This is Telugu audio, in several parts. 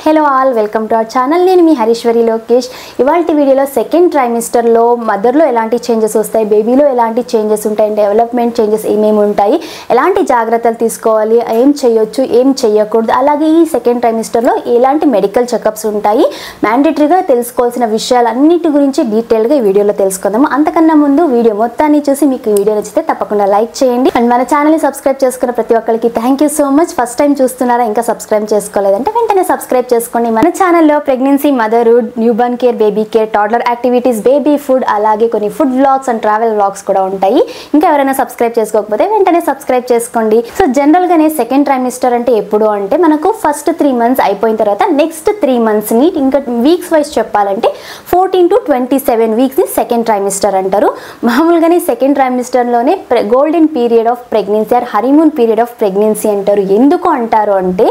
Hello all welcome to our channel. నేను మీ హరీశ్వరి లోకేష్. ఇవాల్టి వీడియోలో సెకండ్ ట్రైమిస్టర్లో మదర్లో ఎలాంటి చేంజెస్ వస్తాయి, బేబీలో ఎలాంటి చేంజెస్ ఉంటాయి, డెవలప్మెంట్ చేంజెస్ ఏమేమి ఉంటాయి, ఎలాంటి జాగ్రత్తలు తీసుకోవాలి, ఏం చేయొచ్చు ఏం చేయకూడదు, అలాగే ఈ సెకండ్ ట్రైమిస్టర్లో ఎలాంటి మెడికల్ చెకప్స్ ఉంటాయి, మ్యాండేటరీగా తెలుసుకోవాల్సిన విషయాలన్నిటి గురించి డీటెయిల్గా ఈ వీడియోలో తెలుసుకుందాము. అంతకన్నా ముందు వీడియో మొత్తాన్ని చూసి మీకు ఈ వీడియో నచ్చితే తప్పకుండా లైక్ చేయండి. అండ్ మన ఛానల్ని సబ్స్క్రైబ్ చేసుకున్న ప్రతి ఒక్కరికి thank you so much. First time చూస్తున్నారా, ఇంకా సబ్స్క్రైబ్ చేసుకోలేదంటే వెంటనే సబ్స్క్రైబ్ చేసుకోండి. మన ఛానల్లో pregnancy, motherhood, newborn care, baby care, toddler activities, baby food, అలాగే కొన్ని food vlogs and travel vlogs కూడా ఉంటాయి. ఇంకా ఎవరైనా సబ్స్క్రైబ్ చేసుకోకపోతే వెంటనే సబ్స్క్రైబ్ చేసుకోండి. సో జనరల్గానే సెకండ్ ట్రైమిస్టర్ అంటే ఎప్పుడు అంటే మనకు ఫస్ట్ 3 months అయిపోయిన తర్వాత నెక్స్ట్ 3 monthsని ఇంకా వీక్స్ వైజ్ చెప్పాలంటే 14 to 27 weeksని సెకండ్ ట్రైమిస్టర్ అంటారు. మామూలుగానే సెకండ్ ట్రైమిస్టర్లోనే golden period of pregnancy or honeymoon period of pregnancy అంటారు. ఎందుకు అంటారు అంటే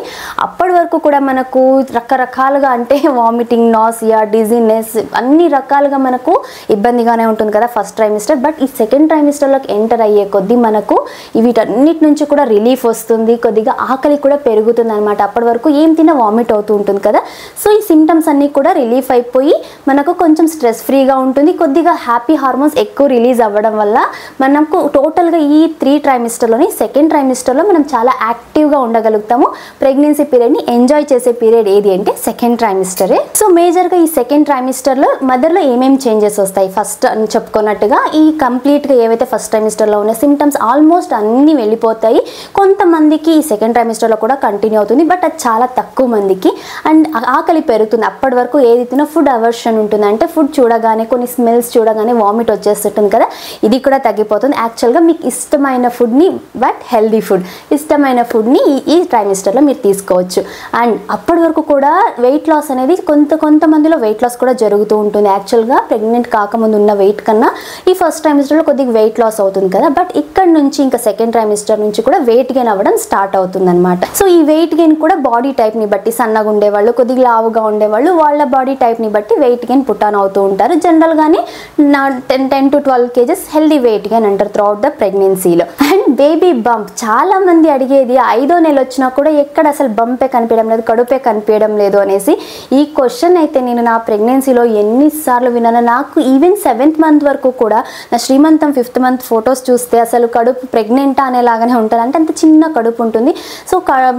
అప్పటి వరకు కూడా మనకు రకరకాలుగా అంటే వామిటింగ్, నాసియా, డిజీనెస్ అన్ని రకాలుగా మనకు ఇబ్బందిగానే ఉంటుంది కదా ఫస్ట్ ట్రైమిస్టర్. బట్ ఈ సెకండ్ ట్రైమిస్టర్లోకి ఎంటర్ అయ్యే కొద్దీ మనకు వీటన్నిటి నుంచి కూడా రిలీఫ్ వస్తుంది, కొద్దిగా ఆకలి కూడా పెరుగుతుంది అనమాట. అప్పటి వరకు ఏం తిన్నా వామిట్ అవుతూ ఉంటుంది కదా. సో ఈ సిమ్టమ్స్ అన్నీ కూడా రిలీఫ్ అయిపోయి మనకు కొంచెం స్ట్రెస్ ఫ్రీగా ఉంటుంది, కొద్దిగా హ్యాపీ హార్మోన్స్ ఎక్కువ రిలీజ్ అవ్వడం వల్ల మనకు టోటల్గా ఈ 3 ట్రైమిస్టర్లోని సెకండ్ ట్రైమిస్టర్లో మనం చాలా యాక్టివ్గా ఉండగలుగుతాము. ప్రెగ్నెన్సీ పీరియడ్ని ఎంజాయ్ చేసే పీరియడ్ ఏది అంటే సెకండ్ ట్రైమిస్టరే. సో మేజర్గా ఈ సెకండ్ ట్రైమిస్టర్లో మదర్లో ఏమేమి చేంజెస్ వస్తాయి ఫస్ట్ అని చెప్పుకున్నట్టుగా ఈ కంప్లీట్గా ఏవైతే ఫస్ట్ ట్రైమిస్టర్లో ఉన్న సిమ్టమ్స్ ఆల్మోస్ట్ అన్నీ వెళ్ళిపోతాయి. కొంతమందికి ఈ సెకండ్ ట్రైమిస్టర్లో కూడా కంటిన్యూ అవుతుంది, బట్ అది చాలా తక్కువ మందికి. అండ్ ఆకలి పెరుగుతుంది. అప్పటి వరకు ఏది తిన్నా ఫుడ్ అవర్షన్ ఉంటుంది, అంటే ఫుడ్ చూడగానే కొన్ని స్మెల్స్ చూడగానే వామిట్ వచ్చేస్తుంటుంది కదా, ఇది కూడా తగ్గిపోతుంది. యాక్చువల్గా మీకు ఇష్టమైన ఫుడ్ని, బట్ హెల్దీ ఫుడ్, ఇష్టమైన ఫుడ్ని ఈ ట్రైమిస్టర్లో మీరు తీసుకోవచ్చు. అండ్ అప్పటి వరకు కూడా వెయిట్ లాస్ అనేది కొంతమందిలో వెయిట్ లాస్ కూడా జరుగుతూ ఉంటుంది. యాక్చువల్గా ప్రెగ్నెంట్ కాకముందు ఉన్న వెయిట్ కన్నా ఈ ఫస్ట్ ట్రైమిస్టర్లో కొద్దిగా వెయిట్ లాస్ అవుతుంది కదా, బట్ ఇక్కడ నుంచి ఇంకా సెకండ్ ట్రైమిస్టర్ నుంచి కూడా వెయిట్ గెయిన్ అవ్వడం స్టార్ట్ అవుతుంది అనమాట. సో ఈ వెయిట్ గెయిన్ కూడా బాడీ టైప్ని బట్టి, సన్నగా ఉండేవాళ్ళు, కొద్దిగా లావుగా ఉండేవాళ్ళు, వాళ్ళ బాడీ టైప్ని బట్టి వెయిట్ గెయిన్ పుట్టాన్ అవుతూ ఉంటారు. జనరల్గానే 10 to 12 kgs healthy weight gain అంటారు త్రూఅవుట్ ద ప్రెగ్నెన్సీలో. అండ్ బేబీ బంప్ చాలా మంది అడిగేది 5వ నెల వచ్చినా కూడా ఎక్కడ అసలు బంపే కనిపించడం లేదు, కడుపే కనిపించడం లేదు అనేసి. ఈ క్వశ్చన్ అయితే నేను నా ప్రెగ్నెన్సీలో ఎన్నిసార్లు విన్నాను. నాకు ఈవెన్ 7th month వరకు కూడా నా శ్రీమంతం 5th month ఫొటోస్ చూస్తే అసలు కడుపు ప్రెగ్నెంటా అనేలాగానే ఉంటుంది, అంటే అంత చిన్న కడుపు ఉంటుంది. సో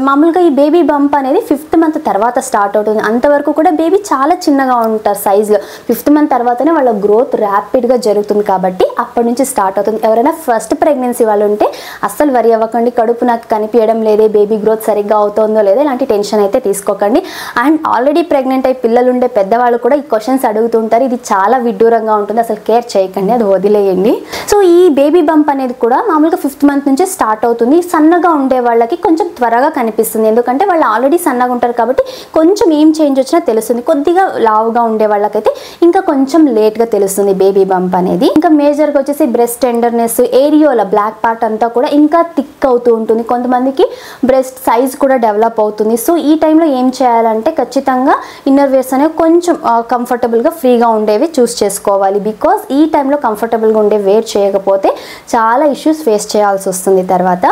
మామూలుగా ఈ బేబీ బంప్ అనేది 5th month తర్వాత స్టార్ట్ అవుతుంది. అంతవరకు కూడా బేబీ చాలా చిన్నగా ఉంటారు సైజులో. 5th month తర్వాతనే వాళ్ళ గ్రోత్ ర్యాపిడ్గా జరుగుతుంది కాబట్టి అప్పటి నుంచి స్టార్ట్ అవుతుంది. ఎవరైనా ఫస్ట్ ప్రెగ్నెన్సీ వాళ్ళు ఉంటే అస్సలు వరి అవ్వకండి, కడుపు నాకు కనిపించడం లేదే, బేబీ గ్రోత్ సరిగ్గా అవుతుందో లేదో ఇలాంటి టెన్షన్ అయితే తీసుకోకండి. అండ్ ఆల్రెడీ ప్రెగ్నెంట్ అయి పిల్లలు ఉండే పెద్దవాళ్ళు కూడా ఈ క్వశ్చన్స్ అడుగుతుంటారు. ఇది చాలా విడ్డూరంగా ఉంటుంది, అసలు కేర్ చేయకండి, అది వదిలేయండి. సో ఈ బేబీ బంప్ అనేది కూడా మామూలుగా 5th month నుంచే స్టార్ట్ అవుతుంది. సన్నగా ఉండే వాళ్ళకి కొంచెం త్వరగా కనిపిస్తుంది, ఎందుకంటే వాళ్ళు ఆల్రెడీ సన్నగా ఉంటారు కాబట్టి కొంచెం ఏం చేంజ్ వచ్చినా తెలుస్తుంది. కొద్దిగా లావుగా ఉండే వాళ్ళకైతే ఇంకా కొంచెం లేట్గా తెలుస్తుంది బేబీ బంప్ అనేది. ఇంకా మేజర్గా వచ్చేసి బ్రెస్ట్ టెండర్నెస్, ఏరియోల బ్లాక్ పార్ట్ అంతా కూడా ఇంకా థిక్ అవుతూ ఉంటుంది. కొంతమందికి బ్రెస్ట్ సైజ్ కూడా డెవలప్ అవుతుంది. సో ఈ టైంలో ఏం చేయాలంటే ఖచ్చితంగా ఇన్నర్ వేర్స్ అనేవి కొంచెం కంఫర్టబుల్గా ఫ్రీగా ఉండేవి చూస్ చేసుకోవాలి. బికాస్ ఈ టైంలో కంఫర్టబుల్గా ఉండే వేర్ చేయకపోతే చాలా ఇష్యూస్ ఫేస్ చేయాల్సి వస్తుంది తర్వాత.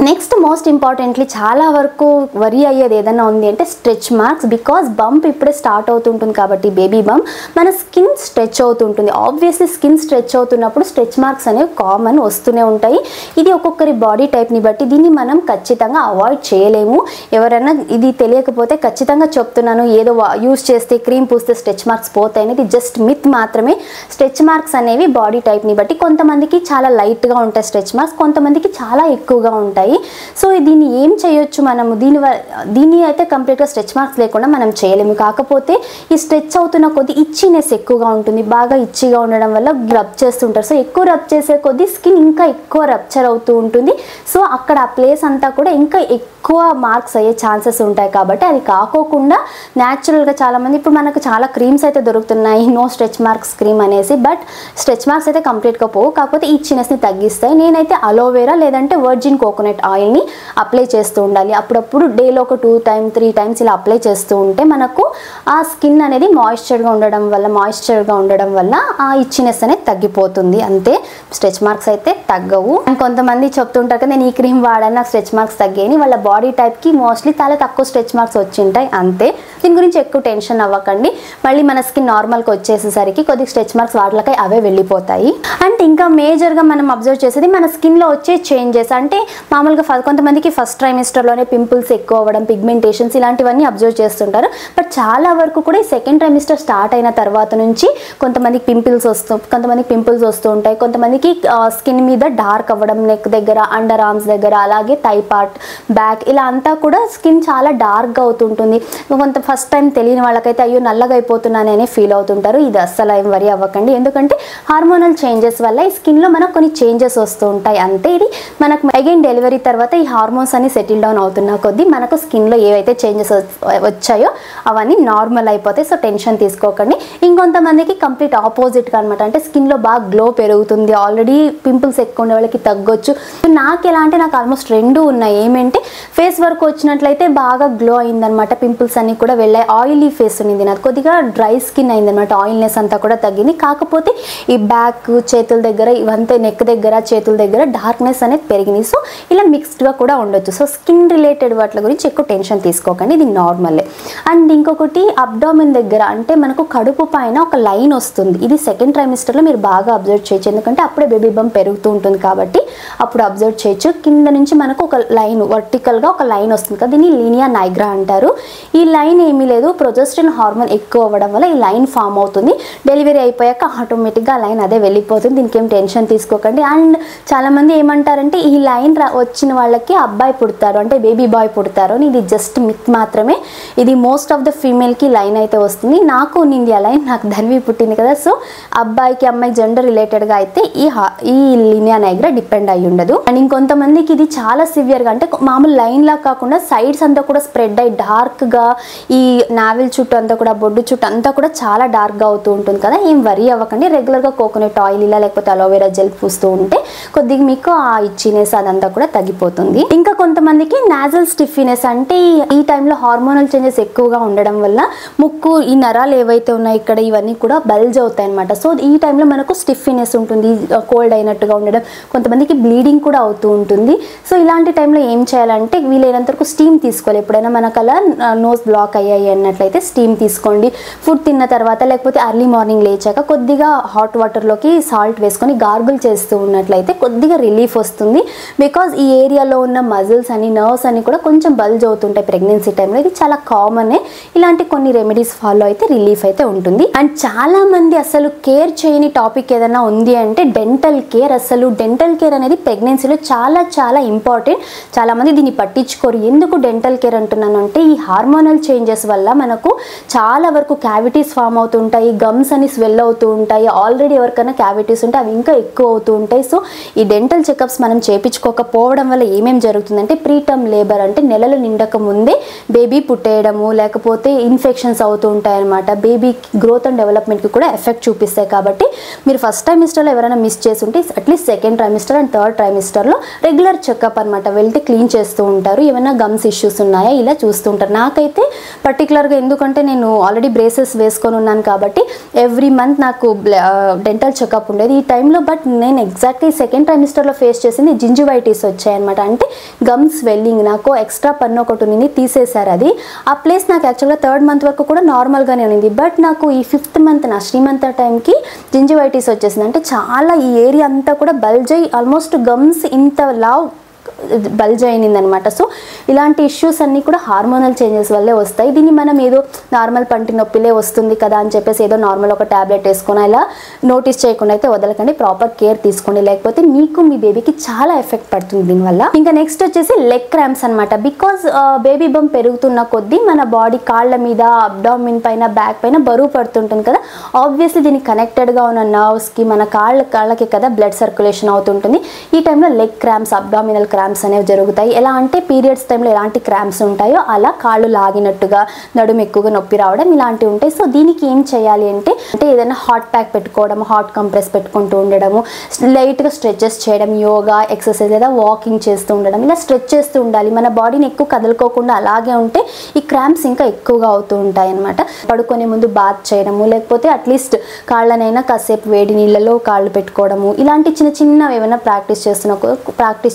నెక్స్ట్ మోస్ట్ ఇంపార్టెంట్లీ చాలా వరకు వరి అయ్యేది ఏదైనా ఉంది అంటే స్ట్రెచ్ మార్క్స్. బికాస్ బంప్ ఇప్పుడే స్టార్ట్ అవుతుంటుంది కాబట్టి బేబీ బంప్ మన స్కిన్ స్ట్రెచ్ అవుతుంటుంది. ఆబ్వియస్లీ స్కిన్ స్ట్రెచ్ అవుతున్నప్పుడు స్ట్రెచ్ మార్క్స్ అనేవి కామన్ వస్తూనే ఉంటాయి. ఇది ఒక్కొక్కరి బాడీ టైప్ని బట్టి దీన్ని మనం ఖచ్చితంగా అవాయిడ్ చేయలేము. ఎవరైనా ఇది తెలియకపోతే ఖచ్చితంగా చెప్తున్నాను, ఏదో యూస్ చేస్తే క్రీమ్ పూస్తే స్ట్రెచ్ మార్క్స్ పోతాయి అనేది జస్ట్ మిత్ మాత్రమే. స్ట్రెచ్ మార్క్స్ అనేవి బాడీ టైప్ని బట్టి కొంతమందికి చాలా లైట్గా ఉంటాయి స్ట్రెచ్ మార్క్స్, కొంతమందికి చాలా ఎక్కువగా ఉంటాయి. సో దీన్ని ఏం చేయొచ్చు మనము, దీన్ని అయితే కంప్లీట్గా స్ట్రెచ్ మార్క్స్ లేకుండా మనం చేయలేము. కాకపోతే ఈ స్ట్రెచ్ అవుతున్న కొద్ది ఇచ్చినెస్ ఎక్కువగా ఉంటుంది, బాగా ఇచ్చిగా ఉండడం వల్ల రబ్ చేస్తుంటారు. సో ఎక్కువ రబ్ చేసే కొద్దీ స్కిన్ ఇంకా ఎక్కువ రప్చర్ అవుతూ ఉంటుంది. సో అక్కడ ఆ ప్లేస్ అంతా కూడా ఇంకా ఎక్కువ మార్క్స్ అయ్యే ఛాన్సెస్ ఉంటాయి. కాబట్టి అది కాకోకుండా న్యాచురల్గా చాలామంది ఇప్పుడు మనకు చాలా క్రీమ్స్ అయితే దొరుకుతున్నాయి, నో స్ట్రెచ్ మార్క్స్ క్రీమ్ అనేసి. బట్ స్ట్రెచ్ మార్క్స్ అయితే కంప్లీట్గా పోవు, కాకపోతే ఈ ఇచ్చినెస్ని తగ్గిస్తాయి. నేనైతే అలోవెరా లేదంటే వర్జిన్ కోకోనట్ కోకోనట్ ఆయిల్ని అప్లై చేస్తూ ఉండాలి. అప్పుడప్పుడు డేలో ఒక 2 times 3 times ఇలా అప్లై చేస్తూ ఉంటే మనకు ఆ స్కిన్ అనేది మాయిశ్చర్గా ఉండడం వల్ల ఆ ఇచ్చినెస్ అనేది తగ్గిపోతుంది. అంతే, స్ట్రెచ్ మార్క్స్ అయితే తగ్గవు. అండ్ కొంతమంది చెప్తుంటారు కదా, నేను ఈ క్రీమ్ వాడాను నాకు స్ట్రెచ్ మార్క్స్ తగ్గాయని. వాళ్ళ బాడీ టైప్కి మోస్ట్లీ చాలా తక్కువ స్ట్రెచ్ మార్క్స్ వచ్చింటాయి అంతే. దీని గురించి ఎక్కువ టెన్షన్ అవ్వకండి. మళ్ళీ మన స్కిన్ నార్మల్గా వచ్చేసేసరికి కొద్దిగా స్ట్రెచ్ మార్క్స్ వాటిలకై అవే వెళ్ళిపోతాయి. అండ్ ఇంకా మేజర్గా మనం అబ్జర్వ్ చేసేది మన స్కిన్లో వచ్చే చేంజెస్. అంటే మామూలుగా కొంతమందికి ఫస్ట్ ట్రైమిస్టర్లోనే పింపుల్స్ ఎక్కువ అవ్వడం, పిగ్మెంటేషన్స్ ఇలాంటివన్నీ అబ్జర్వ్ చేస్తుంటారు. బట్ చాలా వరకు కూడా ఈ సెకండ్ ట్రైమిస్టర్ స్టార్ట్ అయిన తర్వాత నుంచి కొంతమందికి పింపుల్స్ వస్తూ ఉంటాయి. కొంతమందికి స్కిన్ మీద డార్క్ అవ్వడం, నెక్ దగ్గర, అండర్ ఆర్మ్స్ దగ్గర, అలాగే థై పార్ట్, బ్యాక్ ఇలా అంతా కూడా స్కిన్ చాలా డార్క్గా అవుతుంటుంది. కొంత ఫస్ట్ టైం తెలియని వాళ్ళకైతే అయ్యో నల్లగా అయిపోతున్నానని ఫీల్ అవుతుంటారు. ఇది అస్సలు ఏం వరి అవ్వకండి. ఎందుకంటే హార్మోనల్ చేంజెస్ వల్ల ఈ స్కిన్లో మనకు కొన్ని చేంజెస్ వస్తూ ఉంటాయి అంతే. ఇది మనకు అగైన్ డెలివరీ తర్వాత ఈ హార్మోన్స్ అన్ని సెటిల్ డౌన్ అవుతున్న కొద్దీ మనకు స్కిన్లో ఏవైతే చేంజెస్ వచ్చాయో అవన్నీ నార్మల్ అయిపోతాయి. సో టెన్షన్ తీసుకోకండి. ఇంకొంతమందికి కంప్లీట్ ఆపోజిట్గా అనమాట. అంటే స్కిన్లో బాగా గ్లో పెరుగుతుంది, ఆల్రెడీ పింపుల్స్ ఎక్కువ ఉండే వాళ్ళకి తగ్గొచ్చు. నాకు ఎలా అంటే నాకు ఆల్మోస్ట్ రెండు ఉన్నాయి. ఏమంటే ఫేస్ వర్క్ వచ్చినట్లయితే బాగా గ్లో అయిందనమాట, పింపుల్స్ అన్ని కూడా వెళ్ళాయి. ఆయిలీ ఫేస్ ఉన్నింది, నాకు కొద్దిగా డ్రై స్కిన్ అయిందనమాట, ఆయిల్నెస్ అంతా కూడా తగ్గింది. కాకపోతే ఈ బ్యాక్, చేతుల దగ్గర, ఇవంతా నెక్ దగ్గర, చేతుల దగ్గర డార్క్నెస్ అనేది పెరిగింది. సో ఇలా మిక్స్డ్గా కూడా ఉండొచ్చు. సో స్కిన్ రిలేటెడ్ వాటి గురించి ఎక్కువ టెన్షన్ తీసుకోకండి, ఇది నార్మలే. అండ్ ఇంకొకటి అబ్డామిన్ దగ్గర, అంటే మనకు కడుపు పైన ఒక లైన్ వస్తుంది. ఇది సెకండ్ ట్రైమిస్టర్లో మీరు బాగా అబ్జర్వ్ చేయొచ్చు, ఎందుకంటే అప్పుడే బేబీ బంప్ పెరుగుతూ ఉంటుంది కాబట్టి అప్పుడు అబ్జర్వ్ చేయొచ్చు. కింద నుంచి మనకు ఒక లైన్, వర్టికల్గా ఒక లైన్ వస్తుంది కదా, దీన్ని లీనియా నైగ్రా అంటారు. ఈ లైన్ ఏమీ లేదు, ప్రొజెస్ట్రాన్ హార్మోన్ ఎక్కువ అవ్వడం వల్ల ఈ లైన్ ఫామ్ అవుతుంది. డెలివరీ అయిపోయాక ఆటోమేటిక్గా ఆ లైన్ అదే వెళ్ళిపోతుంది. దీనికి ఏం టెన్షన్ తీసుకోకండి. అండ్ చాలామంది ఏమంటారంటే ఈ లైన్ వచ్చిన వాళ్ళకి అబ్బాయి పుడతారు, అంటే బేబీ బాయ్ పుడతారు అని. ఇది జస్ట్ మిత్ మాత్రమే. ఇది మోస్ట్ ఆఫ్ ద ఫీమేల్కి లైన్ అయితే వస్తుంది. నాకు ఉన్నింది ఆ లైన్, నాకు ధన్వి పుట్టింది కదా. సో అబ్బాయికి అమ్మాయి జెండర్ రిలేటెడ్గా అయితే ఈ లీనియా నైగ్రా డిపెండ్ అయ్యి ఉండదు. అండ్ ఇంకొంతమందికి ఇది చాలా సివియర్గా, అంటే మామూలు లైన్లా కాకుండా సైడ్స్ అంతా కూడా స్ప్రెడ్ అయ్యి డార్క్గా, ఈ నావిల్ చుట్టూ అంతా కూడా, బొడ్డు చుట్టూ అంతా కూడా చాలా డార్క్గా అవుతూ ఉంటుంది కదా. ఏం వరీ అవ్వకండి. రెగ్యులర్గా కోకోనట్ ఆయిల్ ఇలా లేకపోతే అలోవెరా జెల్ పూస్తూ ఉంటే కొద్దిగా మీకు ఆ ఇచ్చినెస్ అదంతా కూడా తగ్గిపోతుంది. ఇంకా కొంతమందికి నాజల్ స్టిఫినెస్, అంటే ఈ టైంలో హార్మోనల్ చేంజెస్ ఎక్కువగా ఉండడం వల్ల ముక్కు, ఈ నరాలు ఏవైతే ఉన్నాయో ఇక్కడ ఇవన్నీ కూడా బల్జ్ అవుతాయి అనమాట. సో ఈ టైంలో మనకు స్టిఫినెస్ ఉంటుంది, కోల్డ్ అయినట్టుగా ఉండడం, కొంతమందికి బ్లీడింగ్ కూడా అవుతూ ఉంటుంది. సో ఇలాంటి టైంలో ఏం చేయాలంటే వీలైనంత వరకు స్టీమ్ తీసుకోవాలి. ఎప్పుడైనా మనకు అలా నోస్ బ్లాక్ అయ్యాయి అన్నట్లయితే స్టీమ్ తీసుకోండి. ఫుడ్ తిన్న తర్వాత లేకపోతే అర్లీ మార్నింగ్ లేచాక కొద్దిగా హాట్ వాటర్లోకి సాల్ట్ వేసుకొని గార్గుల్ చేస్తూ ఉన్నట్లయితే కొద్దిగా రిలీఫ్ వస్తుంది. బికాజ్ ఈ ఏరియాలో ఉన్న మజిల్స్ అని, నర్వ్స్ అని కూడా కొంచెం బల్జ్ అవుతుంటాయి ప్రెగ్నెన్సీ టైంలో. ఇది చాలా కామనే. ఇలాంటి కొన్ని రెమెడీస్ ఫాలో అయితే రిలీఫ్ అయితే ఉంటుంది. అండ్ చాలా మంది అసలు కేర్ చేయని టాపిక్ ఏదైనా ఉంది అంటే డెంటల్ కేర్. అసలు డెంటల్ కేర్ అనేది ప్రెగ్నెన్సీలో చాలా చాలా ఇంపార్టెంట్. చాలామంది దీన్ని పట్టించుకోరు. ఎందుకు డెంటల్ కేర్ అంటున్నాను అంటే ఈ హార్మోనల్ చేంజెస్ వల్ల మనకు చాలా వరకు క్యావిటీస్ ఫామ్ అవుతుంటాయి, గమ్స్ అని స్వెల్ అవుతూ ఉంటాయి. ఆల్రెడీ ఎవరికైనా క్యావిటీస్ ఉంటే అవి ఇంకా ఎక్కువ అవుతూ ఉంటాయి. సో ఈ డెంటల్ చెకప్స్ మనం చేయించుకోకపోవడం వల్ల ఏమేమి జరుగుతుందంటే ప్రీటర్మ్ లేబర్, అంటే నెలలు నిండక ముందే బేబీ పుట్టేయడము, లేకపోతే ఇన్ఫెక్షన్స్ అవుతూ ఉంటాయి అనమాట. బేబీ గ్రోత్ అండ్ డెవలప్మెంట్కి కూడా ఎఫెక్ట్ చూపిస్తాయి. కాబట్టి మీరు ఫస్ట్ ట్రైమిస్టర్లో ఎవరైనా మిస్ చేసి ఉంటే at least second trimester and third ట్రైమిస్టర్లో రెగ్యులర్ చెకప్ అనమాట వెళ్తే క్లీన్ చేస్తూ ఉంటారు. ఏమైనా గమ్స్ ఇష్యూస్ ఉన్నాయా ఇలా చూస్తూ ఉంటారు. నాకైతే పర్టికులర్గా ఎందుకంటే నేను ఆల్రెడీ బ్రేసెస్ వేసుకొని ఉన్నాను కాబట్టి ఎవ్రీ మంత్ నాకు డెంటల్ చెకప్ ఉండేది ఈ టైంలో. బట్ నేను ఎగ్జాక్ట్లీ సెకండ్ ట్రైమిస్టర్లో ఫేస్ చేసింది జింజివైటిస్ వచ్చాయన్నమాట. అంటే గమ్ స్వెల్లింగ్, నాకు ఎక్స్ట్రా పన్ను ఒకటి ఉన్నింది, తీసేశారు అది. ఆ ప్లేస్ నాకు యాక్చువల్గా థర్డ్ మంత్ వరకు కూడా నార్మల్గానే ఉన్నింది. బట్ నాకు ఈ 5th మంత్ నా శ్రీమంత్ టైంకి జింజివైటిస్ వచ్చేసింది. అంటే చాలా ఈ ఏరియా అంతా కూడా బల్జ్ అయ్యి ఆల్మోస్ట్ గమ్స్ ఇంత లావ్ బల్జ్ అయిందనమాట. సో ఇలాంటి ఇష్యూస్ అన్నీ కూడా హార్మోనల్ చేంజెస్ వల్లే వస్తాయి. దీన్ని మనం ఏదో నార్మల్ పంటి నొప్పిలే వస్తుంది కదా అని చెప్పేసి ఏదో నార్మల్ ఒక ట్యాబ్లెట్ వేసుకుని ఇలా నోటీస్ చేయకుండా అయితే వదలకండి. ప్రాపర్ కేర్ తీసుకోండి, లేకపోతే మీకు మీ బేబీకి చాలా ఎఫెక్ట్ పడుతుంది దీనివల్ల. ఇంకా నెక్స్ట్ వచ్చేసి లెగ్ క్రాంప్స్ అనమాట. బికాజ్ బేబీ బంప్ పెరుగుతున్న కొద్దీ మన బాడీ కాళ్ళ మీద, అబ్డామిన్ పైన, బ్యాక్ పైన బరువు పడుతుంటుంది కదా. ఆబ్వియస్లీ దీనికి కనెక్టెడ్గా ఉన్న నర్వ్స్కి, మన కాళ్ళకి కదా బ్లడ్ సర్క్యులేషన్ అవుతుంటుంది. ఈ టైంలో leg cramps, abdominal cramps cramps అనేవి జరుగుతాయి. ఎలా అంటే పీరియడ్స్ టైంలో ఎలాంటి క్రాంప్స్ ఉంటాయో అలా కాళ్ళు లాగినట్టుగా, నడుము ఎక్కువగా నొప్పి రావడం ఇలాంటివి ఉంటాయి. సో దీనికి ఏం చేయాలి అంటే ఏదైనా హాట్ ప్యాక్ పెట్టుకోవడం, హాట్ కంప్రెస్ పెట్టుకుంటూ ఉండడము, లైట్గా స్ట్రెచెస్ చేయడం, యోగా ఎక్సర్సైజ్ లేదా వాకింగ్ చేస్తూ ఉండడం, ఇలా స్ట్రెచ్ చేస్తూ ఉండాలి. మన బాడీని ఎక్కువ కదలుకోకుండా అలాగే ఉంటే ఈ క్రాంప్స్ ఇంకా ఎక్కువగా అవుతూ ఉంటాయి అన్నమాట. పడుకునే ముందు బాత్ చేయడము, లేకపోతే అట్లీస్ట్ కాళ్ళనైనా కాసేపు వేడి నీళ్ళలో కాళ్ళు పెట్టుకోవడము, ఇలాంటి చిన్న చిన్నవి ఏమైనా ప్రాక్టీస్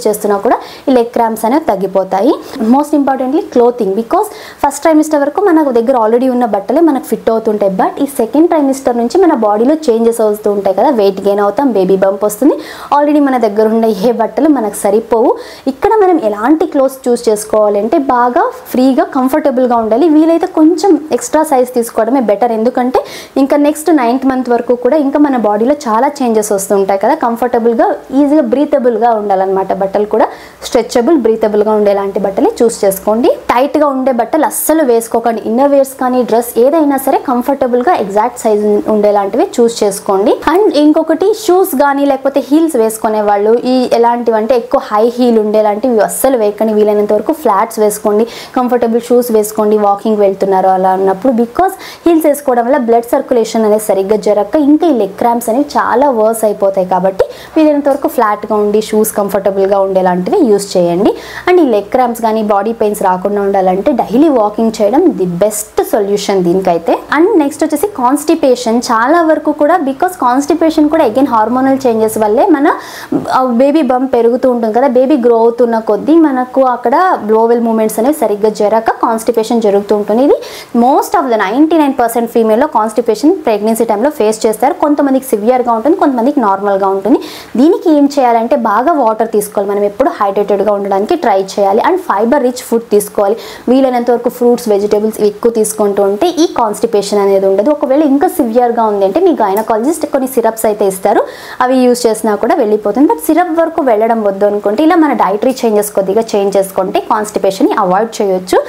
చేస్తున్నా కూడా ఈ లెగ్ క్రాంప్స్ అనేవి తగ్గిపోతాయి. Most importantly clothing, because first trimester వరకు మన దగ్గర ఆల్రెడీ ఉన్న బట్టలే మనకు ఫిట్ అవుతుంటాయి. బట్ ఈ సెకండ్ ట్రైమిస్టర్ నుంచి మన బాడీలో చేంజెస్ అవుతూ ఉంటాయి కదా, వెయిట్ గెయిన్ అవుతాం, బేబీ బంప్ వస్తుంది, ఆల్రెడీ మన దగ్గర ఉన్న ఏ బట్టలు మనకు సరిపోవు. ఇక్కడ మనం ఎలాంటి క్లోత్స్ చూస్ చేసుకోవాలి అంటే బాగా ఫ్రీగా కంఫర్టబుల్గా ఉండాలి. వీలైతే కొంచెం ఎక్స్ట్రా సైజ్ తీసుకోవడమే బెటర్. ఎందుకంటే ఇంకా నెక్స్ట్ 9th మంత్ వరకు కూడా ఇంకా మన బాడీలో చాలా చేంజెస్ వస్తూ ఉంటాయి కదా, కంఫర్టబుల్గా ఈజీగా బ్రీతబుల్గా ఉండాలన్నమాట. బట్టలు కూడా స్ట్రెచబుల్ బ్రీతబుల్గా ఉండేలాంటి బట్టలే చూస్ చేసుకోండి. టైట్గా ఉండే బట్టలు అస్సలు వేసుకోకండి. ఇన్నర్ వేర్స్ కానీ డ్రెస్ ఏదైనా సరే కంఫర్టబుల్గా ఎగ్జాక్ట్ సైజ్ ఉండేలాంటివి చూస్ చేసుకోండి. అండ్ ఇంకొకటి షూస్ కానీ లేకపోతే హీల్స్ వేసుకునే వాళ్ళు ఈ ఎలాంటివి అంటే ఎక్కువ హై హీల్ ఉండేలాంటివి అస్సలు వేయకండి. వీలైనంత వరకు ఫ్లాట్స్ వేసుకోండి, కంఫర్టబుల్ షూస్ వేసుకోండి వాకింగ్ వెళ్తున్నారు అలా అన్నప్పుడు. బికాస్ హీల్స్ వేసుకోవడం వల్ల బ్లడ్ సర్క్యులేషన్ అనేది సరిగ్గా జరగక ఇంకా ఈ లెగ్ క్రాంప్స్ అనేవి చాలా వర్స్ అయిపోతాయి. కాబట్టి వీలైనంత వరకు ఫ్లాట్గా ఉండి షూస్ కంఫర్టబుల్గా ఉండేలాంటివి యూస్ చేయండి. అండ్ ఈ లెగ్ క్రాంప్స్ కానీ బాడీ పెయిన్స్ రాకుండా ఉండాలంటే డైలీ వాకింగ్ చేయడం ది బెస్ట్ సొల్యూషన్ దీనికైతే. అండ్ నెక్స్ట్ వచ్చేసి కాన్స్టిపేషన్. చాలా వరకు కూడా బికాస్ కాన్స్టిపేషన్ కూడా అగైన్ హార్మోనల్ చేంజెస్ వల్లే మన బేబీ బంప్ పెరుగుతూ ఉంటుంది కదా, బేబీ గ్రో అవుతున్న కొద్దీ మనకు అక్కడ బ్లోవెల్ మూమెంట్స్ అనేవి సరిగ్గా జరగక కాన్స్టిపేషన్ జరుగుతూ ఉంటుంది. ఇది మోస్ట్ ఆఫ్ ద 99% ఫీమేల్లో కాన్స్టిపేషన్ ప్రెగ్నెన్సీ టైంలో ఫేస్ చేస్తారు. కొంతమందికి సివియర్గా ఉంటుంది, కొంతమందికి నార్మల్గా ఉంటుంది. దీనికి ఏం చేయాలంటే బాగా వాటర్ తీసుకోవాలి. మనం ఎప్పుడు హైడ్రేటెడ్గా ఉండడానికి ట్రై చేయాలి. అండ్ ఫైబర్ రిచ్ ఫుడ్ తీసుకోవాలి. వీలైనంత వరకు ఫ్రూట్స్ వెజిటేబుల్స్ ఎక్కువ తీసుకుంటూ ఉంటే ఈ కాన్స్టిపేషన్ అనేది ఉండదు. ఒకవేళ ఇంకా సివియర్గా ఉంది అంటే మీ గైనకాలజిస్ట్ కొన్ని సిరప్స్ అయితే ఇస్తారు, అవి యూజ్ చేసినా కూడా వెళ్ళిపోతుంది. బట్ సిరప్ వరకు వెళ్ళడం వద్దు అనుకుంటే ఇలా మన డైటరీ చేంజెస్ కొద్దిగా చేంజ్ చేసుకుంటే కాన్స్టిపేషన్ని అవాయిడ్ చేయొచ్చు.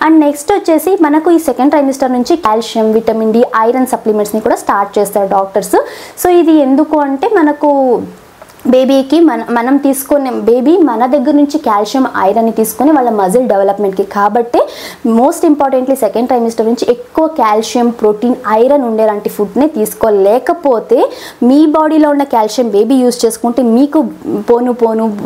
అండ్ నెక్స్ట్ వచ్చేసి మనకు ఈ సెకండ్ ట్రైమిస్టర్ నుంచి కాల్షియం, విటమిన్ డి, ఐరన్ సప్లిమెంట్స్ని కూడా స్టార్ట్ చేస్తారు డాక్టర్స్. సో ఇది ఎందుకు అంటే మనకు బేబీకి మనం తీసుకునే బేబీ మన దగ్గర నుంచి కాల్షియం ఐరన్ని తీసుకొని వాళ్ళ మజిల్ డెవలప్మెంట్కి. కాబట్టి మోస్ట్ ఇంపార్టెంట్లీ సెకండ్ ట్రైమిస్టర్ నుంచి ఎక్కువ కాల్షియం, ప్రోటీన్, ఐరన్ ఉండేలాంటి ఫుడ్ని తీసుకోలేకపోతే మీ బాడీలో ఉన్న కాల్షియం బేబీ యూజ్ చేసుకుంటే మీకు పోను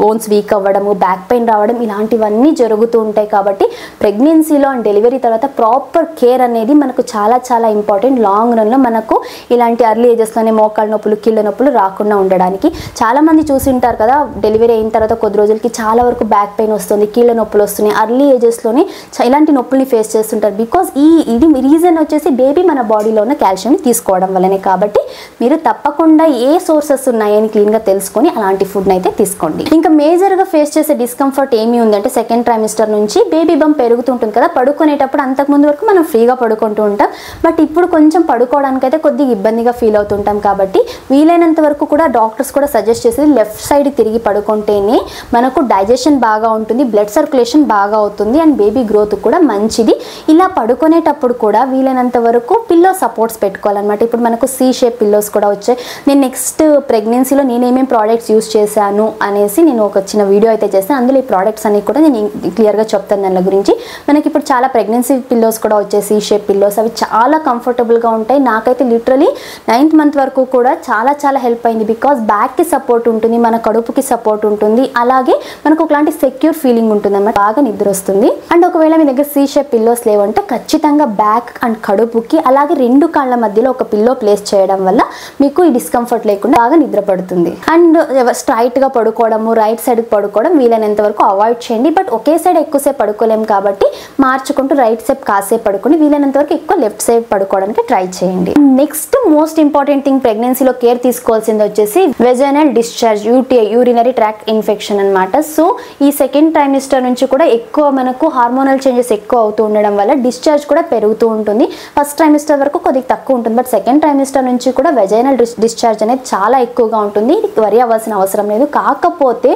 బోన్స్ వీక్ అవ్వడము, బ్యాక్ పెయిన్ రావడం ఇలాంటివన్నీ జరుగుతూ ఉంటాయి. కాబట్టి ప్రెగ్నెన్సీలో అండ్ డెలివరీ తర్వాత ప్రాపర్ కేర్ అనేది మనకు చాలా చాలా ఇంపార్టెంట్. లాంగ్ రన్లో మనకు ఇలాంటి ఎర్లీ ఏజెస్లోనే మోకాళ్ళ నొప్పులు, కీళ్ళ నొప్పులు రాకుండా ఉండడానికి. చాలా మంది చూసి ఉంటారు కదా, డెలివరీ అయిన తర్వాత కొద్ది రోజులకి చాలా వరకు బ్యాక్ పెయిన్ వస్తుంది, కీళ్ళ నొప్పులు వస్తున్నాయి. అర్లీ ఏజెస్లోనే ఇలాంటి నొప్పుల్ని ఫేస్ చేస్తుంటారు. బికాస్ ఇది రీజన్ వచ్చేసి బేబీ మన బాడీలో ఉన్న కాల్షియం తీసుకోవడం వల్లనే. కాబట్టి మీరు తప్పకుండా ఏ సోర్సెస్ ఉన్నాయని క్లీన్గా తెలుసుకొని అలాంటి ఫుడ్ని అయితే తీసుకోండి. ఇంకా మేజర్గా ఫేస్ చేసే డిస్కంఫర్ట్ ఏమి ఉందంటే సెకండ్ ట్రైమిస్టర్ నుంచి బేబీ బంప్ పెరుగుతుంటుంది కదా, పడుకునేటప్పుడు అంతకుముందు వరకు మనం ఫ్రీగా పడుకుంటూ ఉంటాం. బట్ ఇప్పుడు కొంచెం పడుకోవడానికి అయితే కొద్దిగా ఇబ్బందిగా ఫీల్ అవుతుంటాం. కాబట్టి వీలైనంత వరకు కూడా డాక్టర్స్ కూడా సజెస్ట్ చేసేది లెఫ్ట్ సైడ్ తిరిగి పడుకుంటేనే మనకు డైజెషన్ బాగా ఉంటుంది, బ్లడ్ సర్క్యులేషన్ బాగా అవుతుంది, అండ్ బేబీ గ్రోత్ కూడా మంచిది. ఇలా పడుకునేటప్పుడు కూడా వీలైనంత వరకు పిల్లో సపోర్ట్స్ పెట్టుకోవాలన్నమాట. ఇప్పుడు మనకు సి షేప్ పిల్లోస్ కూడా వచ్చాయి. నేను నెక్స్ట్ ప్రెగ్నెన్సీలో నేనేమేం ప్రోడక్ట్స్ యూస్ చేశాను అనేసి నేను ఒక చిన్న వీడియో అయితే చేస్తాను. అందులో ఈ ప్రోడక్ట్స్ అన్ని కూడా నేను క్లియర్గా చెప్తాను దాని గురించి. మనకి ఇప్పుడు చాలా ప్రెగ్నెన్సీ పిల్లోస్ కూడా వచ్చాయి, సి షేప్ పిల్లోస్. అవి చాలా కంఫర్టబుల్గా ఉంటాయి. నాకైతే లిటరలీ 9th మంత్ వరకు కూడా చాలా చాలా హెల్ప్ అయింది. బికాస్ బ్యాక్కి సపోర్ట్ ఉంటుంది, మన కడుపుకి సపోర్ట్ ఉంటుంది, అలాగే మనకు ఒకలాంటి సెక్యూర్ ఫీలింగ్ ఉంటుంది అన్నమాట. బాగా నిద్ర వస్తుంది. అండ్ ఒకవేళ మీ దగ్గర సి షేప్ పిల్లోస్ లేవంటే ఖచ్చితంగా బ్యాక్ అండ్ కడుపుకి అలాగే 2 కాళ్ళ మధ్యలో ఒక పిల్లో ప్లేస్ చేయడం వల్ల మీకు ఈ డిస్కంఫర్ట్ లేకుండా బాగా నిద్ర పడుతుంది. అండ్ స్ట్రైట్గా పడుకోవడము, రైట్ సైడ్కి పడుకోవడం వీలైనంత వరకు అవాయిడ్ చేయండి. బట్ ఒకే సైడ్ ఎక్కువసేపు పడుకోలేము కాబట్టి మార్చుకుంటూ రైట్ సైడ్ కాసేపు పడుకొని వీలైనంత వరకు ఎక్కువ లెఫ్ట్ సైడ్ పడుకోవడానికి ట్రై చేయండి. నెక్స్ట్ మోస్ట్ ఇంపార్టెంట్ థింగ్ ప్రెగ్నెన్సీలో కేర్ తీసుకోవాల్సింది వచ్చేసి vaginal discharge, UTI, urinary tract infection అనమాట. సో ఈ సెకండ్ ట్రైమిస్టర్ నుంచి కూడా ఎక్కువ మనకు హార్మోనల్ చేంజెస్ ఎక్కువ అవుతూ ఉండడం వల్ల డిశ్చార్జ్ కూడా పెరుగుతూ ఉంటుంది. ఫస్ట్ ట్రైమిస్టర్ వరకు కొద్దిగా తక్కువ ఉంటుంది, బట్ సెకండ్ ట్రైమిస్టర్ నుంచి కూడా వెజైనల్ డిశ్చార్జ్ అనేది చాలా ఎక్కువగా ఉంటుంది. వరి అవ్వాల్సిన అవసరం లేదు. కాకపోతే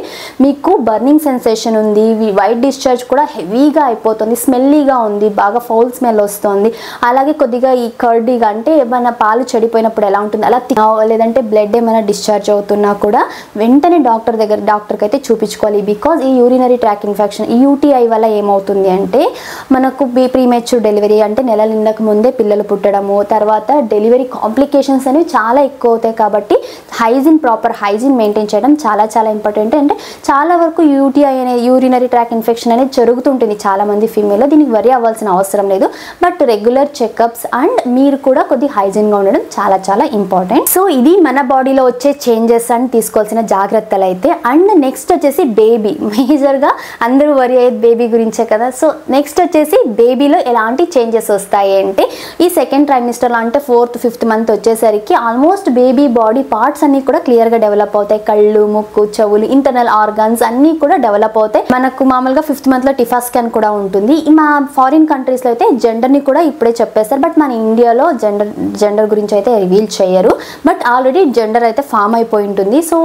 మీకు బర్నింగ్ సెన్సేషన్ ఉంది, వైట్ డిశ్చార్జ్ కూడా హెవీగా అయిపోతుంది, స్మెల్లీగా ఉంది, బాగా ఫౌల్ స్మెల్ వస్తుంది. అలాగే కొద్దిగా ఈ కర్డీగా అంటే మన పాలు చెడిపోయినప్పుడు ఎలా ఉంటుంది అలా, లేదంటే బ్లడ్ ఏమైనా డిశ్చార్జ్ అవుతున్నా కూడా వెంటనే డాక్టర్కి అయితే చూపించుకోవాలి. బికాజ్ ఈ యూరినరీ ట్రాక్ ఇన్ఫెక్షన్, ఈ యూటీఐ వల్ల ఏమవుతుంది అంటే మనకు ప్రీమెచ్యూర్ డెలివరీ అంటే నెల నిండక ముందే పిల్లలు పుట్టడము, తర్వాత డెలివరీ కాంప్లికేషన్స్ అనేవి చాలా ఎక్కువ అవుతాయి. కాబట్టి ప్రాపర్ హైజీన్ మెయింటైన్ చేయడం చాలా చాలా ఇంపార్టెంట్. అంటే చాలా వరకు యూటీఐ అనే యూరినరీ ట్రాక్ ఇన్ఫెక్షన్ అనేది జరుగుతుంటుంది చాలా మంది ఫీమేల్లో. దీనికి వరి అవ్వాల్సిన అవసరం లేదు. బట్ రెగ్యులర్ చెకప్స్ అండ్ మీరు కూడా కొద్ది హైజీన్గా ఉండడం చాలా చాలా ఇంపార్టెంట్. సో ఇది మన బాడీలో వచ్చే చేంజెస్ అండ్ తీసుకోవాల్సిన జాగ్రత్తలు అయితే. అండ్ నెక్స్ట్ వచ్చేసి బేబీ, మేజర్గా అందరూ వరి అయ్యేది బేబీ గురించే కదా. సో నెక్స్ట్ వచ్చేసి బేబీలో ఎలాంటి చేంజెస్ వస్తాయి అంటే ఈ సెకండ్ ట్రైమిస్టర్లో అంటే 4th 5th మంత్ వచ్చేసరికి ఆల్మోస్ట్ బేబీ బాడీ పార్ట్స్ అన్నీ కూడా క్లియర్గా డెవలప్ అవుతాయి. కళ్ళు, ముక్కు, చెవులు, ఇంటర్నల్ ఆర్గన్స్ అన్నీ కూడా డెవలప్ అవుతాయి. మనకు మామూలుగా 5th మంత్లో టిఫా స్కాన్ కూడా ఉంటుంది. మా ఫారిన్ కంట్రీస్లో అయితే జెండర్ని కూడా ఇప్పుడే చెప్పేస్తారు. బట్ మన ఇండియాలో జెండర్ గురించి అయితే రివీల్ చేయరు. బట్ ఆల్రెడీ జెండర్ అయితే ఫామ్ అయిపోయి ఉంటుంది. సో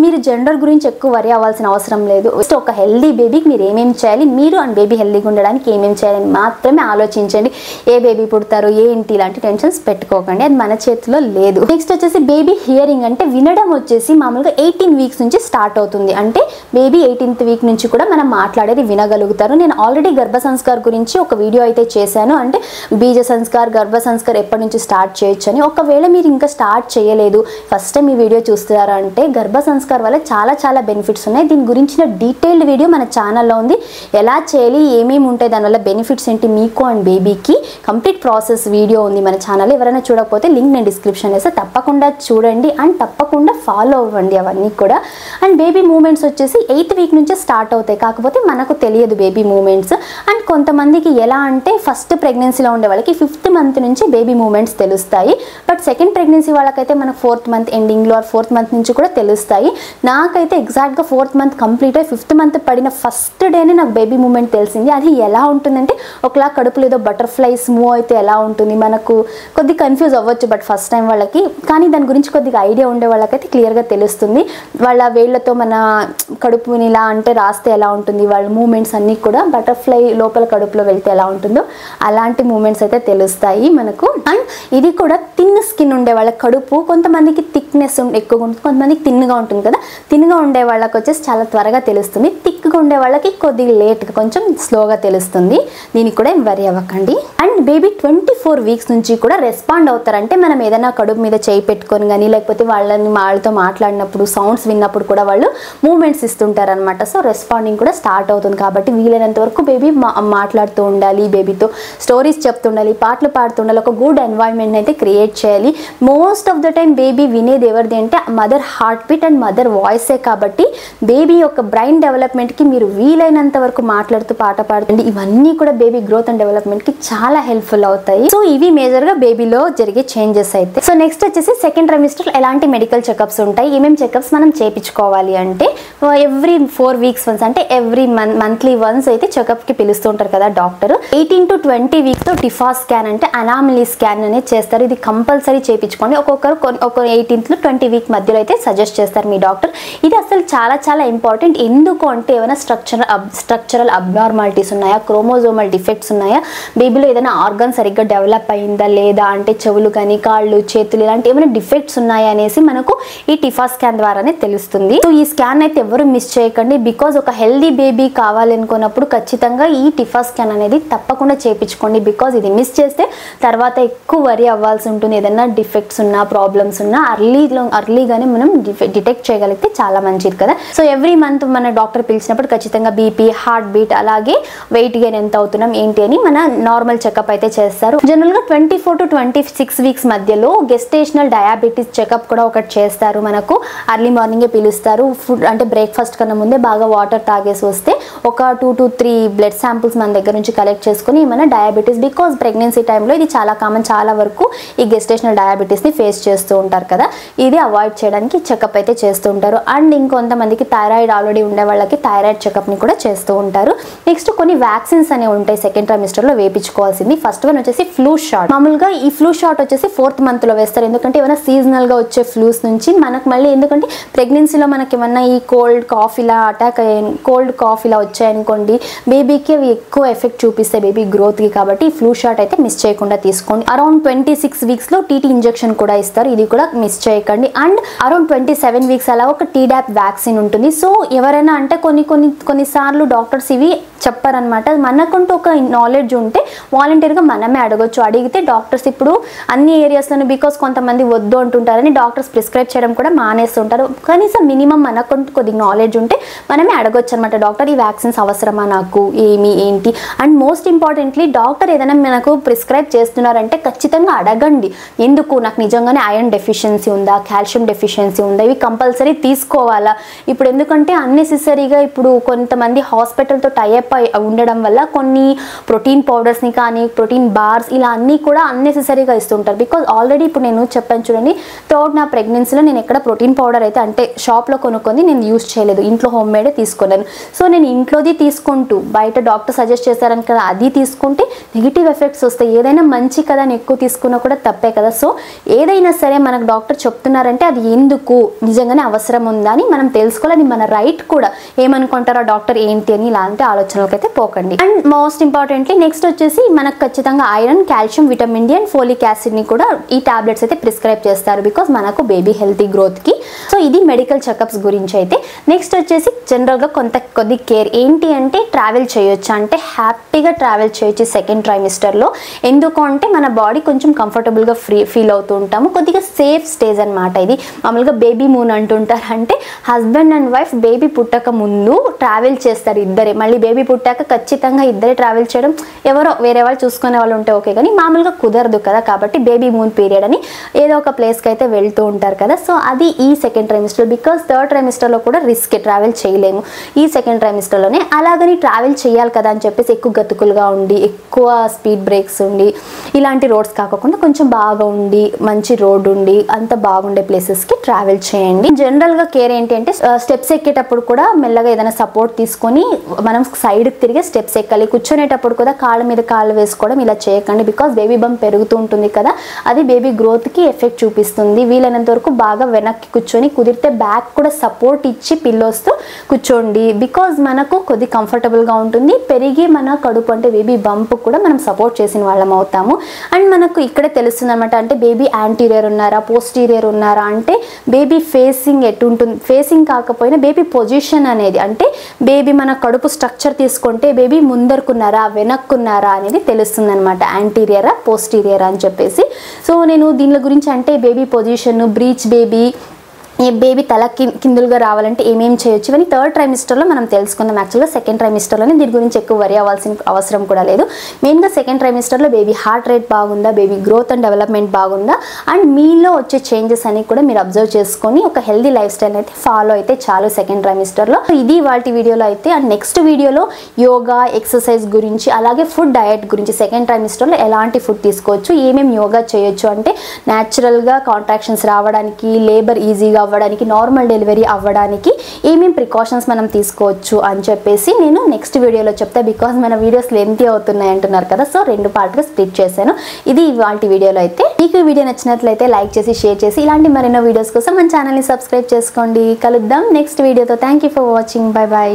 మీరు జెండర్ గురించి ఎక్కువ వరి అవ్వాల్సిన అవసరం లేదు. జస్ట్ ఒక హెల్దీ బేబీకి మీరు ఏమేమి చేయాలి, మీరు అండ్ బేబీ హెల్దీగా ఉండడానికి ఏమేమి చేయాలని మాత్రమే ఆలోచించండి. ఏ బేబీ పుడతారు ఏంటి ఇలాంటి టెన్షన్స్ పెట్టుకోకండి, అది మన చేతిలో లేదు. నెక్స్ట్ వచ్చేసి బేబీ హియరింగ్ అంటే వినడం వచ్చేసి మామూలుగా 18 వీక్స్ నుంచి స్టార్ట్ అవుతుంది. అంటే బేబీ 18th వీక్ నుంచి కూడా మనం మాట్లాడేది వినగలుగుతారు. నేను ఆల్రెడీ గర్భ సంస్కార్ గురించి ఒక వీడియో అయితే చేశాను. అంటే బీజ సంస్కార్, గర్భ సంస్కార్ ఎప్పటి నుంచి స్టార్ట్ చేయొచ్చు అని. ఒకవేళ మీరు ఇంకా స్టార్ట్ చేయలేదు, ఫస్ట్ టైం ఈ వీడియో చూస్తున్నారా అంటే గర్భ సంస్కార్ వల్ల చాలా చాలా బెనిఫిట్స్ ఉన్నాయి. దీని గురించిన డీటెయిల్డ్ వీడియో మన ఛానల్లో ఉంది. ఎలా చేయాలి, ఏమేమి ఉంటాయి, దానివల్ల బెనిఫిట్స్ ఏంటి మీకు అండ్ బేబీకి కంప్లీట్ ప్రాసెస్ వీడియో ఉంది మన ఛానల్లో. ఎవరైనా చూడకపోతే లింక్ నేను డిస్క్రిప్షన్ వేస్తే తప్పకుండా చూడండి అండ్ తప్పకుండా ఫాలో అవ్వండి అవన్నీ కూడా. అండ్ బేబీ మూమెంట్స్ వచ్చేసి 8th వీక్ నుంచే స్టార్ట్ అవుతాయి. కాకపోతే మనకు తెలియదు బేబీ మూమెంట్స్. అండ్ కొంతమందికి ఎలా అంటే ఫస్ట్ ప్రెగ్నెన్సీలో ఉండే వాళ్ళకి 5th మంత్ నుంచి బేబీ మూమెంట్స్ తెలుస్తాయి. బట్ సెకండ్ ప్రెగ్నెన్సీ వాళ్ళకైతే మనకు 4th మంత్ ఎండింగ్లో 4th మంత్ నుంచి కూడా తెలుస్తాయి. నాకైతే ఎగ్జాక్ట్గా 4th మంత్ కంప్లీట్ అయ్యి 5th మంత్ పడిన ఫస్ట్ డేనే నాకు బేబీ మూమెంట్ తెలిసింది. అది ఎలా ఉంటుందంటే ఒకలా కడుపులో ఏదో బటర్ఫ్లైస్ మూవ్ అయితే ఎలా ఉంటుంది, మనకు కొద్దిగా కన్ఫ్యూజ్ అవ్వచ్చు బట్ ఫస్ట్ టైం వాళ్ళకి. కానీ దాని గురించి కొద్దిగా ఐడియా ఉండే వాళ్ళకైతే క్లియర్గా తెలుస్తుంది. వాళ్ళ వేళ్లతో మన కడుపుని ఇలా అంటే రాస్తే ఎలా ఉంటుంది, వాళ్ళ మూమెంట్స్ అన్నీ కూడా బటర్ఫ్లై లోపల కడుపులో వెళ్తే ఎలా ఉంటుందో అలాంటి మూమెంట్స్ అయితే తెలుస్తాయి మనకు. అండ్ ఇది కూడా థిన్ స్కిన్ ఉండే వాళ్ళ కడుపు కొంతమందికి థిక్నెస్ ఎక్కువగా ఉంటుంది, కొంతమందికి థిన్గా ఉంటుంది కదా. థిన్గా ఉండే వాళ్ళకి వచ్చేసి చాలా త్వరగా తెలుస్తుంది. థిక్గా ఉండే వాళ్ళకి కొద్దిగా లేట్గా కొంచెం స్లోగా తెలుస్తుంది. దీనికి కూడా ఏం వరి అవ్వకండి. అండ్ బేబీ 24 వీక్స్ నుంచి కూడా రెస్పాండ్ అవుతారంటే మనం ఏదైనా కడుపు మీద చేయి పెట్టుకొని కానీ లేకపోతే వాళ్ళతో మాట్లాడినప్పుడు సౌండ్స్ విన్నప్పుడు కూడా వాళ్ళు మూమెంట్స్ ఇస్తుంటారు అనమాట. సో రెస్పాండింగ్ కూడా స్టార్ట్ అవుతుంది. కాబట్టి వీలైనంత వరకు బేబీ మాట్లాడుతూ ఉండాలి, బేబీతో స్టోరీస్ చెప్తుండాలి, పాటలు పాడుతుండాలి, ఒక గుడ్ ఎన్వైర్న్మెంట్ అయితే క్రియేట్ చేయాలి. Most of the time baby వినేది ఎవరిది అంటే mother heart beat and mother వాయిసే. కాబట్టి బేబీ యొక్క బ్రెయిన్ డెవలప్మెంట్కి మీరు వీలైనంత వరకు మాట్లాడుతూ పాట పాడుతుంది. ఇవన్నీ కూడా బేబీ గ్రోత్ అండ్ డెవలప్మెంట్కి చాలా హెల్ప్ఫుల్ అవుతాయి. సో ఇవి మేజర్గా బేబీలో జరిగే చేంజెస్ అయితే. సో నెక్స్ట్ వచ్చేసి సెకండ్ ట్రైమిస్టర్ ఎలాంటి మెడికల్ చెకప్స్ ఉంటాయి, ఏమేమి చెకప్స్ మనం చేయించుకోవాలి అంటే ఎవ్రీ 4 వీక్స్ వన్స్ అంటే ఎవ్రీ మంత్లీ వన్స్ అయితే చెకప్కి పిలుస్తుంటారు కదా డాక్టర్. 18 to 20 వీక్స్తో టిఫా స్కాన్ అంటే అనామలీ స్కాన్ అనేది చేస్తారు. ఇది కంపల్సరీ చేయించుకోండి. ఒక్కొక్కరు ఒక 18th to 20 వీక్ మధ్యలో అయితే సజెస్ట్ చేస్తారు మీ డాక్టర్. ఇది అసలు చాలా చాలా ఇంపార్టెంట్. ఎందుకు అంటే ఏమైనా స్ట్రక్చరల్ అబ్నార్మాలిటీస్ ఉన్నాయా, క్రోమోజోమల్ డిఫెక్ట్స్ ఉన్నాయా, బేబీలో ఏదైనా ఆర్గన్ సరిగ్గా డెవలప్ అయిందా లేదా అంటే చెవులు కానీ కాళ్ళు చేతులు ఇలాంటి ఏమైనా డిఫెక్ట్స్ ఉన్నాయా అనేసి మనకు ఈ టిఫా స్కాన్ ద్వారానే తెలుస్తుంది. సో ఈ స్కాన్ అయితే ఎవరు మిస్ చేయకండి. బికాజ్ ఒక హెల్దీ బేబీ కావాలనుకున్నప్పుడు ఖచ్చితంగా ఈ టిఫా స్కాన్ అనేది తప్పకుండా చేయించుకోండి. బికాజ్ ఇది మిస్ చేస్తే తర్వాత ఎక్కువ వరి అవ్వాల్సి ఉంటుంది. ఏదైనా డిఫెక్ట్స్ ఉన్నా ప్రాబ్లమ్స్ ఉన్నా అర్లీగానే మనం డిటెక్ట్ చేయగలిగితే చాలా మంచిది కదా. సో ఎవ్రీ మంత్ మన డాక్టర్ పిలిచినప్పుడు ఖచ్చితంగా బీపీ, హార్ట్ బీట్ అలాగే వెయిట్ గెయిన్ ఎంత అవుతున్నాం ఏంటి అని మన నార్మల్ చెకప్ అయితే చేస్తారు. జనరల్గా 24 to 26 వీక్స్ మధ్యలో గెస్టేషనల్ డయాబెటీస్ చెకప్ కూడా ఒకటి చేస్తారు. మనకు అర్లీ మార్నింగే పిలుస్తారు. ఫుడ్ అంటే బ్రేక్ఫాస్ట్ కన్నా ముందే బాగా వాటర్ తాగేసి వస్తే ఒక 2 to 3 బ్లడ్ శాంపుల్స్ మన దగ్గర నుంచి కలెక్ట్ చేసుకుని ఏమైనా డయాబెటీస్, బికాజ్ ప్రెగ్నెన్సీ టైంలో ఇది చాలా కామన్, చాలా వరకు ఈ గెస్టేషనల్ డయాబెటీస్ని ఫేస్ చేస్తూ ఉంటారు కదా. ఇది అవాయిడ్ చేయడానికి చెకప్ అయితే చేస్తూ ఉంటారు. అండ్ ఇంకొంతమందికి థైరాయిడ్ ఆల్రెడీ ఉండే వాళ్ళకి థైరాయిడ్ చెకప్ని కూడా చేస్తూ ఉంటారు. నెక్స్ట్ కొన్ని వ్యాక్సిన్స్ అనేవి ఉంటాయి సెకండ్ ట్రైమిస్టర్లో వేయించుకోవాల్సింది. ఫస్ట్ వన్ వచ్చేసి ఫ్లూ షాట్. మామూలుగా ఈ ఫ్లూ షాట్ వచ్చేసి 4th మంత్లో వేస్తారు. ఎందుకంటే ఏమైనా సీజనల్గా వచ్చే ఫ్లూస్ నుంచి మనకు మళ్ళీ, ఎందుకంటే ప్రెగ్నెన్సీలో మనకి ఏమన్నా ఈ కోల్డ్ కాఫ్ ఇలా వచ్చాయనుకోండి బేబీకి అవి ఎక్కువ ఎఫెక్ట్ చూపిస్తాయి బేబీ గ్రోత్కి. కాబట్టి ఈ ఫ్లూ షాట్ అయితే మిస్ చేయకుండా తీసుకోండి. అరౌండ్ 26 వీక్స్లో టీటీ ఇంజెక్షన్ కూడా ఇస్తారు. ఇది కూడా మిస్ చేయకండి. అండ్ అరౌండ్ అరౌండ్ 27 వీక్స్ అలా ఒక టీడాప్ వ్యాక్సిన్ ఉంటుంది. సో ఎవరైనా అంటే కొన్నిసార్లు డాక్టర్స్ ఇవి చెప్పారనమాట. మనకంటూ ఒక నాలెడ్జ్ ఉంటే వాలంటీర్గా మనమే అడగొచ్చు. అడిగితే డాక్టర్స్ ఇప్పుడు అన్ని ఏరియాస్లోనే బికాస్ కొంతమంది వద్దు అంటుంటారని డాక్టర్స్ ప్రిస్క్రైబ్ చేయడం కూడా మానేస్తుంటారు. కనీసం మినిమం మనకంటూ కొద్దిగా నాలెడ్జ్ ఉంటే మనమే అడగొచ్చు అనమాట, డాక్టర్ ఈ వ్యాక్సిన్స్ అవసరమా నాకు, ఏంటి. అండ్ మోస్ట్ ఇంపార్టెంట్లీ డాక్టర్ ఏదైనా మనకు ప్రిస్క్రైబ్ చేస్తున్నారంటే ఖచ్చితంగా అడగండి. ఎందుకు, నాకు నిజంగానే ఐరన్ డెఫిషియన్సీ ఉందా, కాల్షియం డెఫిషియన్సీ ఉందా, ఇవి కంపల్సరీ తీసుకోవాలా. ఇప్పుడు ఎందుకంటే అన్నెసెసరీగా ఇప్పుడు కొంతమంది హాస్పిటల్తో టైఅప్ ఉండడం వల్ల కొన్ని ప్రోటీన్ పౌడర్స్ని కానీ ప్రోటీన్ బార్స్ ఇలా అన్నీ కూడా అన్నెసెసరీగా ఇస్తుంటారు. బికాజ్ ఆల్రెడీ ఇప్పుడు నేను చెప్పాను చూడండి, థర్డ్ నా ప్రెగ్నెన్సీలో నేను ఎక్కడ ప్రోటీన్ పౌడర్ అయితే అంటే షాప్లో కొనుక్కొని నేను యూజ్ చేయలేదు, ఇంట్లో హోమ్ మేడే తీసుకున్నాను. సో నేను ఇంట్లోది తీసుకుంటూ బయట డాక్టర్ సజెస్ట్ చేశారని కదా అది తీసుకుంటే నెగిటివ్ ఎఫెక్ట్స్ వస్తాయి. ఏదైనా మంచి కదా అని ఎక్కువ తీసుకున్నా కూడా తప్పే కదా. సో ఏదైనా సరే మనకు డాక్టర్ చెప్తున్నారంటే అది ఎందుకు, నిజంగానే అవసరం ఉందా అని మనం తెలుసుకోవాలి. అది మన రైట్ కూడా. ఏమనుకుంటారో డాక్టర్ ఏంటి అని ఇలాంటి ఆలోచనలకైతే పోకండి. అండ్ మోస్ట్ ఇంపార్టెంట్లీ నెక్స్ట్ వచ్చేసి మనకు ఖచ్చితంగా iron, calcium, vitamin D and folic యాసిడ్ని కూడా ఈ టాబ్లెట్స్ అయితే ప్రిస్క్రైబ్ చేస్తారు బికాస్ మనకు బేబీ హెల్తీ గ్రోత్కి. సో ఇది మెడికల్ చెకప్స్ గురించి అయితే. నెక్స్ట్ వచ్చేసి జనరల్గా కొద్ది కేర్ ఏంటి అంటే ట్రావెల్ చేయొచ్చు, అంటే హ్యాపీగా ట్రావెల్ చేయొచ్చు సెకండ్ ట్రైమిస్టర్లో. ఎందుకు అంటే మన బాడీ కొంచెం కంఫర్టబుల్గా ఫీల్ అవుతూ ఉంటాము. కొద్దిగా సేఫ్ స్టేజ్ అనమాట ఇది. మామూలుగా బేబీ మూన్ అంటుంటారు, అంటే హస్బెండ్ అండ్ వైఫ్ బేబీ పుట్టక ముందు ట్రావెల్ చేస్తారు ఇద్దరే, మళ్ళీ బేబీ పుట్టాక ఖచ్చితంగా ఇద్దరే ట్రావెల్ చేయడం, ఎవరో వేరే వాళ్ళు చూసుకునే వాళ్ళు ఉంటే ఓకే, కానీ మామూలుగా కుదరదు కదా. కాబట్టి బేబీ మూన్ పీరియడ్ అని ఏదో ఒక ప్లేస్కి అయితే వెళ్తూ ఉంటారు కదా. సో అది ఈ సెకండ్ ట్రైమిస్టర్. బికాస్ థర్డ్ ట్రైమిస్టర్లో కూడా రిస్క్, ట్రావెల్ చేయలేము. ఈ సెకండ్ ట్రైమిస్టర్లోనే అలాగని ట్రావెల్ చేయాలి కదా అని చెప్పేసి ఎక్కువ గతుకులుగా ఉండి ఎక్కువ స్పీడ్ బ్రేక్స్ ఉండి ఇలాంటి రోడ్స్ కాకుండా కొంచెం బాగా ఉండి మంచి రోడ్ ఉండి అంత బాగుండే ప్లేసెస్కి ట్రావెల్ చేయండి. జనరల్గా కేర్ ఏంటి అంటే స్టెప్స్ ఎక్కేటప్పుడు కూడా మెల్లగా ఏదైనా సపోర్ట్ తీసుకొని మనం సైడ్కి తిరిగి స్టెప్స్ ఎక్కాలి. కూర్చొనేటప్పుడు కూడా కాళ్ళ మీద కాళ్ళు వేసుకోవడం ఇలా చేయకండి. బికాస్ బేబీ బంప్ పెరుగుతూ ఉంటుంది కదా, అది బేబీ గ్రోత్కి ఎఫెక్ట్ చూపిస్తుంది. వీలైనంత వరకు బాగా వెనక్కి కూర్చొని, కుదిరితే బ్యాక్ కూడా సపోర్ట్ ఇచ్చి పిల్లోస్తో కూర్చోండి. బికాజ్ మనకు కొద్ది కంఫర్టబుల్గా ఉంటుంది. పెరిగి మన కడుపు అంటే బేబీ బంప్ కూడా మనం సపోర్ట్ చేసిన వాళ్ళం అవుతాము. అండ్ మనకు ఇక్కడే తెలుస్తుంది అనమాట, అంటే బేబీ యాంటీరియర్ ఉన్నారా, పోస్టీరియర్ ఉన్నారా, అంటే బేబీ ఫేసింగ్ ఎటుంటుంది, ఫేసింగ్ కాకపోయినా బేబీ పొజిషన్ అనేది, అంటే బేబీ మన కడుపు స్ట్రక్చర్ తీసుకుంటే బేబీ ముందరుకున్నారా వెనక్కున్నారా అనేది తెలుస్తుంది అనమాట, యాంటీరియరా పోస్టీరియరా అని చెప్పేసి. సో నేను దీని గురించి అంటే baby position, breech baby, baby తల కిందులుగా రావాలంటే ఏమేమి చేయొచ్చు ఇవన్నీ థర్డ్ ట్రైమిస్టర్లో మనం తెలుసుకుందాం. యాక్చువల్గా సెకండ్ ట్రైమిస్టర్లోనే దీని గురించి ఎక్కువ వరి అవ్వాల్సిన అవసరం కూడా లేదు. మెయిన్గా సెకండ్ ట్రైమిస్టర్లో బేబీ హార్ట్ రేట్ బాగుందా, బేబీ గ్రోత్ అండ్ డెవలప్మెంట్ బాగుందా, అండ్ మీలో వచ్చే చేంజెస్ అని కూడా మీరు అబ్జర్వ్ చేసుకొని ఒక హెల్దీ లైఫ్ స్టైల్ అయితే ఫాలో అయితే చాలు సెకండ్ ట్రైమిస్టర్లో. ఇది వాటి వీడియోలో అయితే. అండ్ నెక్స్ట్ వీడియోలో యోగా, ఎక్సర్సైజ్ గురించి, అలాగే ఫుడ్ డయట్ గురించి, సెకండ్ ట్రైమిస్టర్లో ఎలాంటి ఫుడ్ తీసుకోవచ్చు, ఏమేమి యోగా చేయొచ్చు, అంటే న్యాచురల్గా కాంట్రాక్షన్స్ రావడానికి, లేబర్ ఈజీగా అవ్వడానికి, నార్మల్ డెలివరీ అవ్వడానికి ఏమేమి ప్రికాషన్స్ మనం తీసుకోవచ్చు అని చెప్పేసి నేను నెక్స్ట్ వీడియోలో చెప్తా. బికాజ్ మన వీడియోస్ లెంతీ అవుతున్నాయి అంటున్నారు కదా, సో 2 పార్ట్గా స్ప్లిట్ చేశాను. ఇది ఇవాళ వీడియోలో అయితే. మీకు ఈ వీడియో నచ్చినట్లయితే లైక్ చేసి షేర్ చేసి ఇలాంటి మరెన్నో వీడియోస్ కోసం మన ఛానల్ని సబ్స్క్రైబ్ చేసుకోండి. కలుద్దాం నెక్స్ట్ వీడియోతో. Thank you for watching. Bye bye.